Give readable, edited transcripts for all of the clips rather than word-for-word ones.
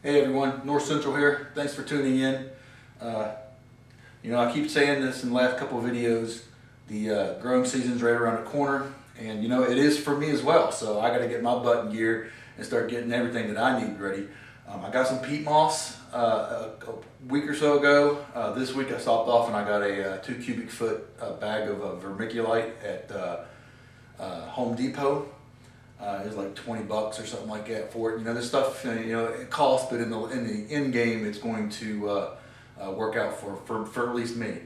Hey everyone, North Central here. Thanks for tuning in. I keep saying this in the last couple of videos. The growing season's right around the corner, and it is for me as well. So I got to get my butt in gear and start getting everything that I need ready. I got some peat moss a week or so ago. This week I stopped off and I got a 2 cubic foot bag of vermiculite at Home Depot. It was like 20 bucks or something like that for it. This stuff, it costs, but in the end game, it's going to work out for at least me.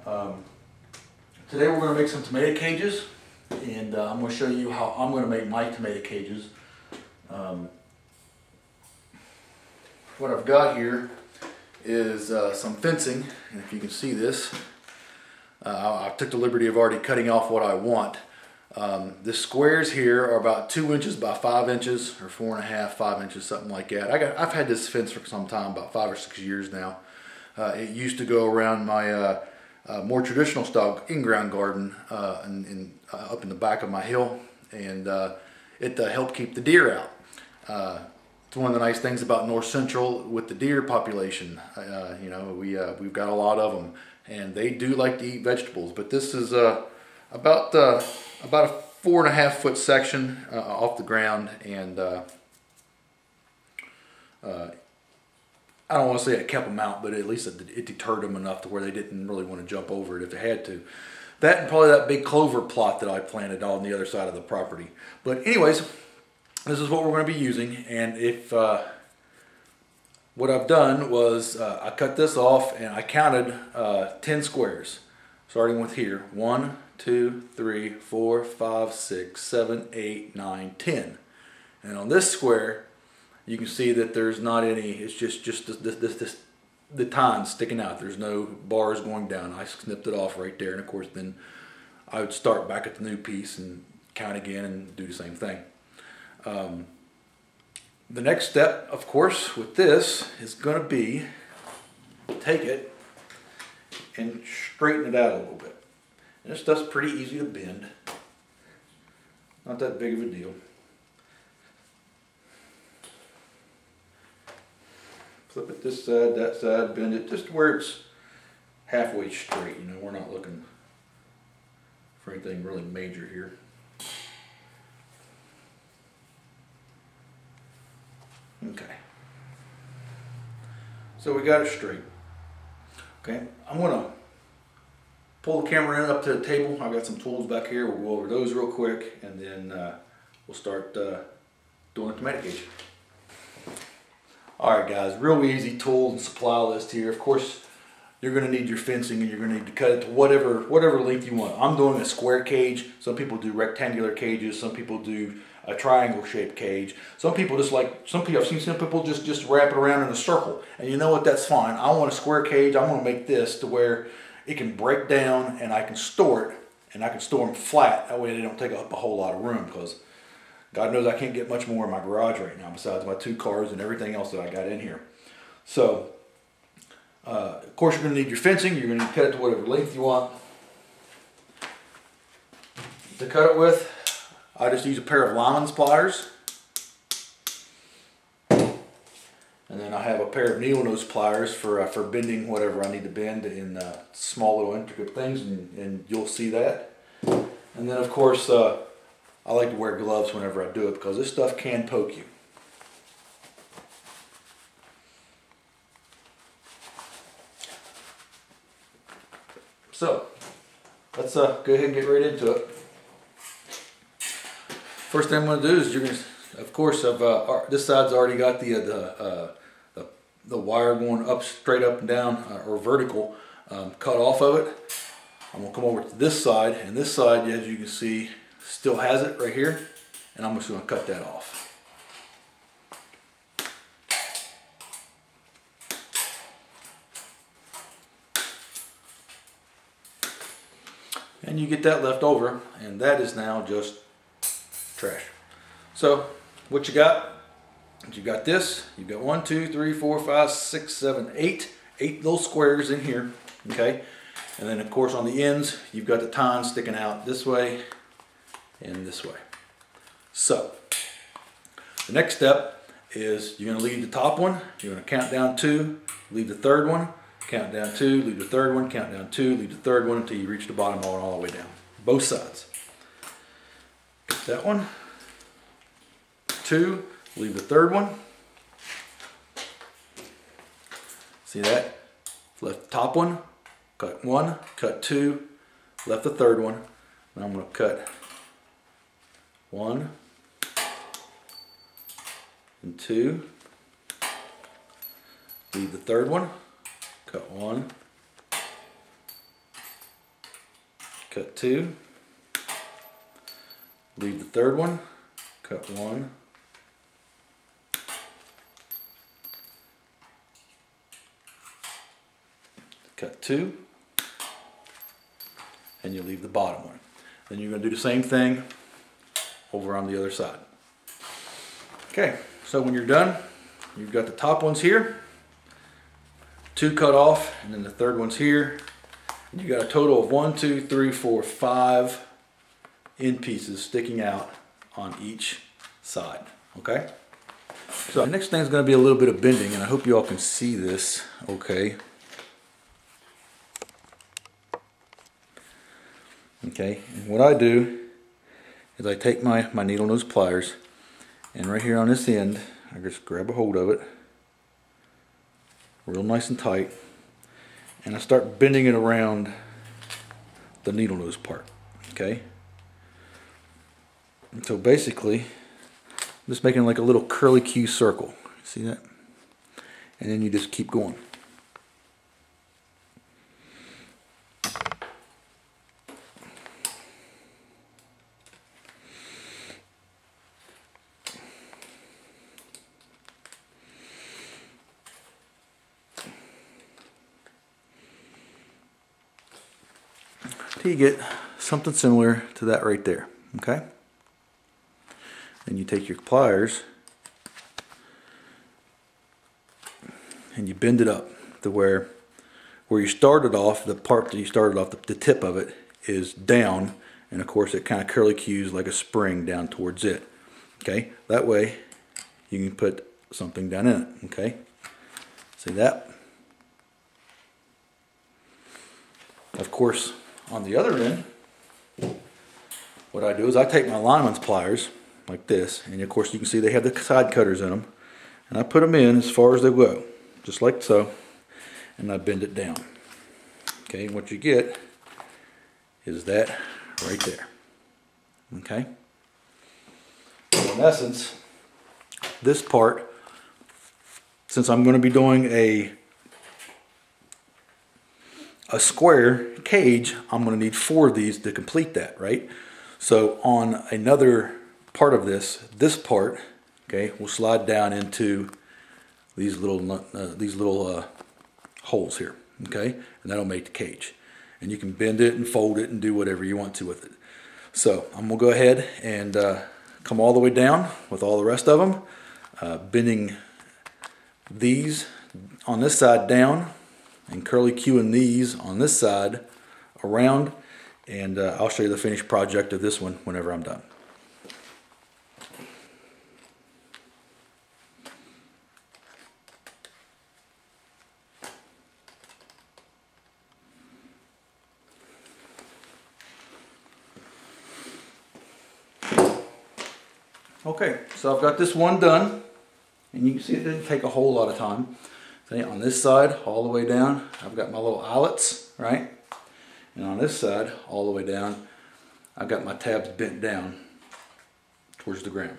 Today we're going to make some tomato cages, and I'm going to show you how I'm going to make my tomato cages. What I've got here is some fencing, and if you can see this, I took the liberty of already cutting off what I want. The squares here are about 2 inches by 5 inches, or 4.5, 5 inches, something like that. I've had this fence for some time, about 5 or 6 years now. It used to go around my more traditional style in-ground garden up in the back of my hill, and it helped keep the deer out. It's one of the nice things about North Central with the deer population. We've got a lot of them, and they do like to eat vegetables. But this is about a 4.5 foot section off the ground, and I don't want to say it kept them out, but at least it deterred them enough to where they didn't really want to jump over it if they had to. That and probably that big clover plot that I planted on the other side of the property. But anyways, this is what we're going to be using, and if what I've done was I cut this off and I counted 10 squares, starting with here. 1, 2, 3, 4, 5, 6, 7, 8, 9, 10. And on this square, you can see that there's not any, it's just the tines sticking out. There's no bars going down. I snipped it off right there, and of course then I would start back at the new piece and count again and do the same thing. The next step, of course, with this is going to be take it and straighten it out a little bit. And this stuff's pretty easy to bend. Not that big of a deal. Flip it this side, that side, bend it just where it's halfway straight. We're not looking for anything really major here. Okay. So we got it straight. Okay, I'm going to pull the camera in up to the table. I've got some tools back here. We'll go over those real quick, and then we'll start doing a tomato cage. Alright guys, real easy tools and supply list here. Of course, you're going to need your fencing, and you're going to need to cut it to whatever length you want. I'm doing a square cage. Some people do rectangular cages. Some people do a triangle shaped cage. Some people I've seen some people just wrap it around in a circle. And you know what, that's fine. I want a square cage. I'm going to make this to where it can break down and I can store it, and I can store them flat. That way they don't take up a whole lot of room, because God knows I can't get much more in my garage right now besides my 2 cars and everything else that I got in here. So, of course you're going to need your fencing. You're going to cut it to whatever length you want. To cut it with, I just use a pair of lineman's pliers. And then I have a pair of needle nose pliers for bending whatever I need to bend in small little intricate things, and you'll see that. And then of course I like to wear gloves whenever I do it, because this stuff can poke you. So let's go ahead and get right into it. First thing I'm going to do is you're going to, of course, this side's already got the wire going up, straight up and down, or vertical, cut off of it. I'm going to come over to this side, and this side, as you can see, still has it right here, and I'm just going to cut that off. And you get that left over, and that is now just trash. So what you got? You got this. You've got 1, 2, 3, 4, 5, 6, 7, 8 little squares in here. Okay, and then of course on the ends you've got the tines sticking out this way and this way. So the next step is you're going to leave the top one, you're going to count down 2, leave the third one, count down 2, leave the third one, count down 2, leave the third one until you reach the bottom all the way down. Both sides. Got that one. 2, leave the third one. See that? Left the top one, cut 1, cut 2, left the third one. Now I'm going to cut 1 and 2. Leave the third one, cut 1, cut 2. Leave the third one, cut 1, cut 2, and you leave the bottom one. Then you're going to do the same thing over on the other side. Okay, so when you're done, you've got the top ones here, 2 cut off, and then the third one's here. And you got a total of 1, 2, 3, 4, 5 end pieces sticking out on each side. Okay? So the next thing is going to be a little bit of bending, and I hope you all can see this okay. Okay, and what I do is I take my needle nose pliers, and right here on this end, I just grab a hold of it real nice and tight, and I start bending it around the needle nose part. Okay, and so basically I'm just making like a little curly Q circle. See that? And then you just keep going. Till you get something similar to that right there. Okay? Then you take your pliers and you bend it up to where you started off, the part that you started off, the tip of it is down, and of course it kind of curly cues like a spring down towards it. Okay? That way you can put something down in it. Okay? See that? Of course, on the other end, what I do is I take my lineman's pliers like this, and of course you can see they have the side cutters in them, and I put them in as far as they go, just like so, and I bend it down. Okay, and what you get is that right there. Okay, so in essence, this part, since I'm going to be doing a square cage, I'm going to need 4 of these to complete that, right? So on another part of this part, okay, will slide down into these little holes here, okay, and that'll make the cage. And you can bend it and fold it and do whatever you want to with it. So I'm gonna go ahead and come all the way down with all the rest of them, bending these on this side down and curly cueing these on this side around, and I'll show you the finished project of this one whenever I'm done. Okay, so I've got this one done, and you can see it didn't take a whole lot of time. See, on this side, all the way down, I've got my little eyelets, right? And on this side, all the way down, I've got my tabs bent down towards the ground.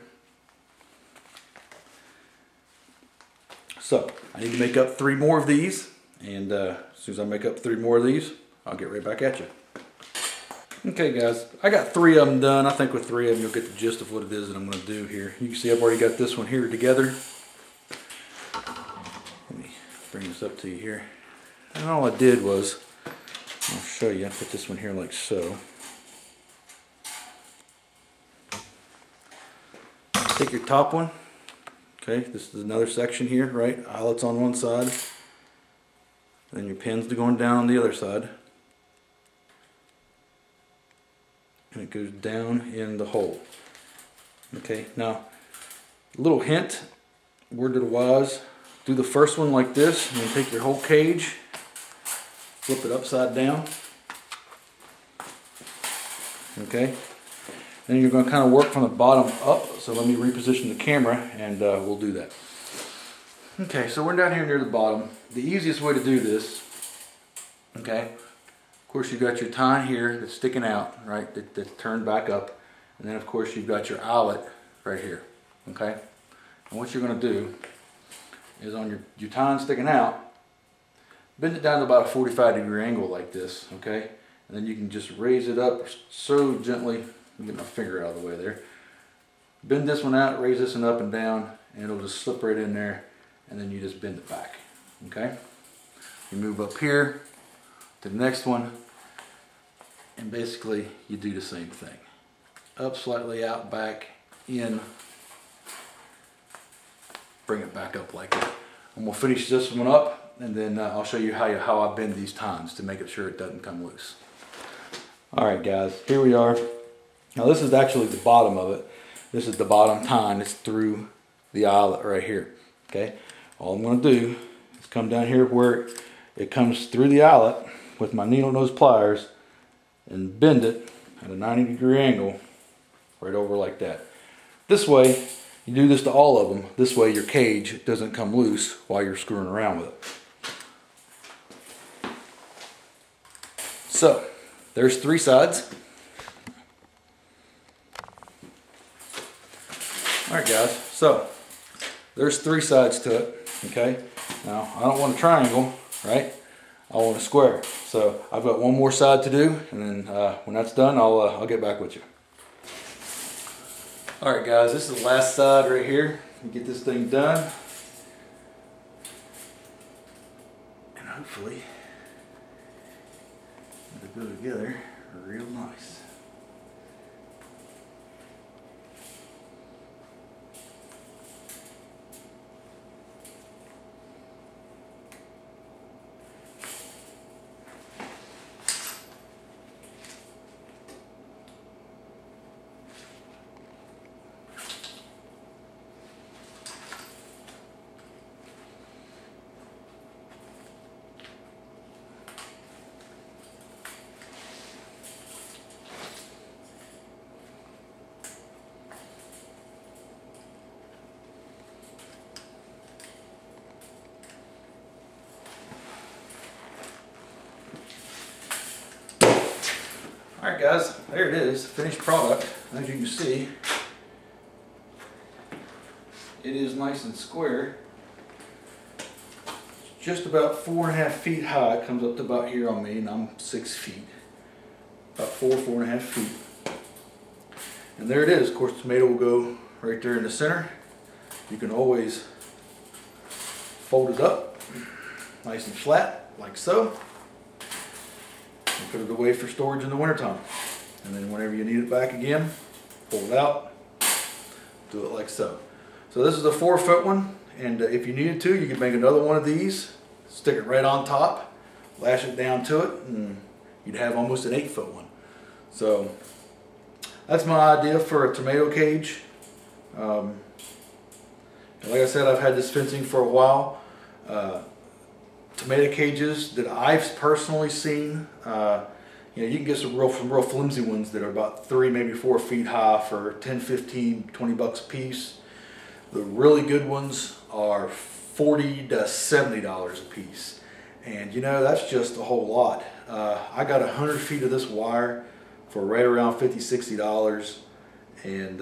So, I need to make up 3 more of these, and as soon as I make up 3 more of these, I'll get right back at you. Okay guys, I got 3 of them done. I think with 3 of them you'll get the gist of what it is that I'm going to do here. You can see I've already got this one here together. Let me bring this up to you here. And all I did was, I'll show you, I put this one here like so. Take your top one. Okay, this is another section here, right? Eyelets on one side. Then your pins going down on the other side. And it goes down in the hole. Okay, now a little hint word to the wise, do the first one like this, and then take your whole cage, flip it upside down. Okay, then you're going to kind of work from the bottom up. So let me reposition the camera and we'll do that. Okay, so we're down here near the bottom. The easiest way to do this, okay, of course you've got your tine here that's sticking out, right, that's turned back up. And then of course you've got your eyelet right here, okay? And what you're going to do is on your tine sticking out, bend it down to about a 45-degree angle like this, okay? And then you can just raise it up so gently. Let me get my finger out of the way there. Bend this one out, raise this one up and down, and it'll just slip right in there. And then you just bend it back, okay? You move up here to the next one, and basically you do the same thing. Up slightly, out, back, in, bring it back up like that. And we'll finish this one up, and then I'll show you how I bend these tines to make sure it doesn't come loose. Alright guys, here we are. Now this is actually the bottom of it. This is the bottom tine. It's through the eyelet right here, okay? All I'm going to do is come down here where it comes through the eyelet with my needle nose pliers and bend it at a 90-degree angle right over like that. This way, you do this to all of them. This way your cage doesn't come loose while you're screwing around with it. So, there's 3 sides. Alright guys, so there's 3 sides to it. Okay, now I don't want a triangle, right? I want a square. So I've got one more side to do, and then when that's done, I'll get back with you. All right, guys, this is the last side right here. Get this thing done, and hopefully it'll go together real nice. Alright guys, there it is, finished product. As you can see, it is nice and square. It's just about 4.5 feet high. It comes up to about here on me, and I'm 6 feet. About 4.5 feet. And there it is. Of course, the tomato will go right there in the center. You can always fold it up nice and flat, like so. And put it away for storage in the wintertime. And then whenever you need it back again, pull it out, do it like so. So this is a 4-foot one, and if you needed to, you could make another one of these, stick it right on top, lash it down to it, and you'd have almost an 8-foot one. So that's my idea for a tomato cage. Like I said, I've had this fencing for a while. Tomato cages that I've personally seen, you know, you can get some real flimsy ones that are about 3, maybe 4 feet high for 10, 15, 20 bucks a piece. The really good ones are $40 to $70 a piece. And you know, that's just a whole lot. I got 100 feet of this wire for right around $50, $60. And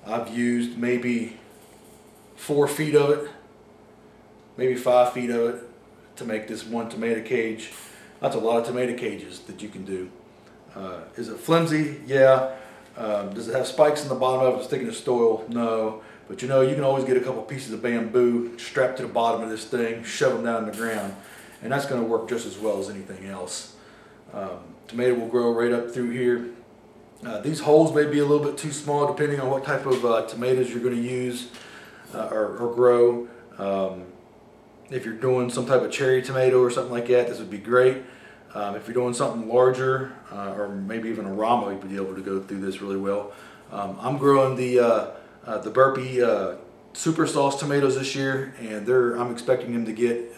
I've used maybe 4 feet of it, maybe 5 feet of it to make this one tomato cage. That's a lot of tomato cages that you can do. Is it flimsy? Yeah. Does it have spikes in the bottom of it sticking to steel? No. But you know, you can always get a couple pieces of bamboo strapped to the bottom of this thing, shove them down in the ground, and that's going to work just as well as anything else. Tomato will grow right up through here. These holes may be a little bit too small depending on what type of tomatoes you're going to use or grow. If you're doing some type of cherry tomato or something like that, this would be great. If you're doing something larger, or maybe even a Rama, you'd be able to go through this really well. I'm growing the Burpee super sauce tomatoes this year, and I'm expecting them to get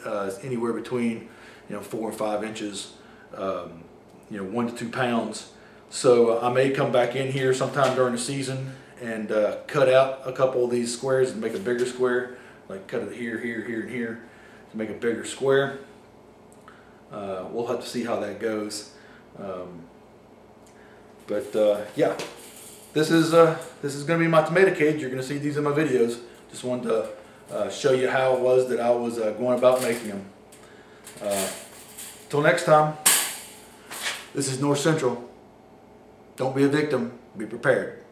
anywhere between 4 and 5 inches, 1 to 2 pounds. So I may come back in here sometime during the season and cut out a couple of these squares and make a bigger square, like cut it here, here, here, and here to make a bigger square. We'll have to see how that goes. Yeah, this is going to be my tomato cage. You're going to see these in my videos. Just wanted to show you how it was that I was going about making them. Till next time, this is North Central. Don't be a victim, be prepared.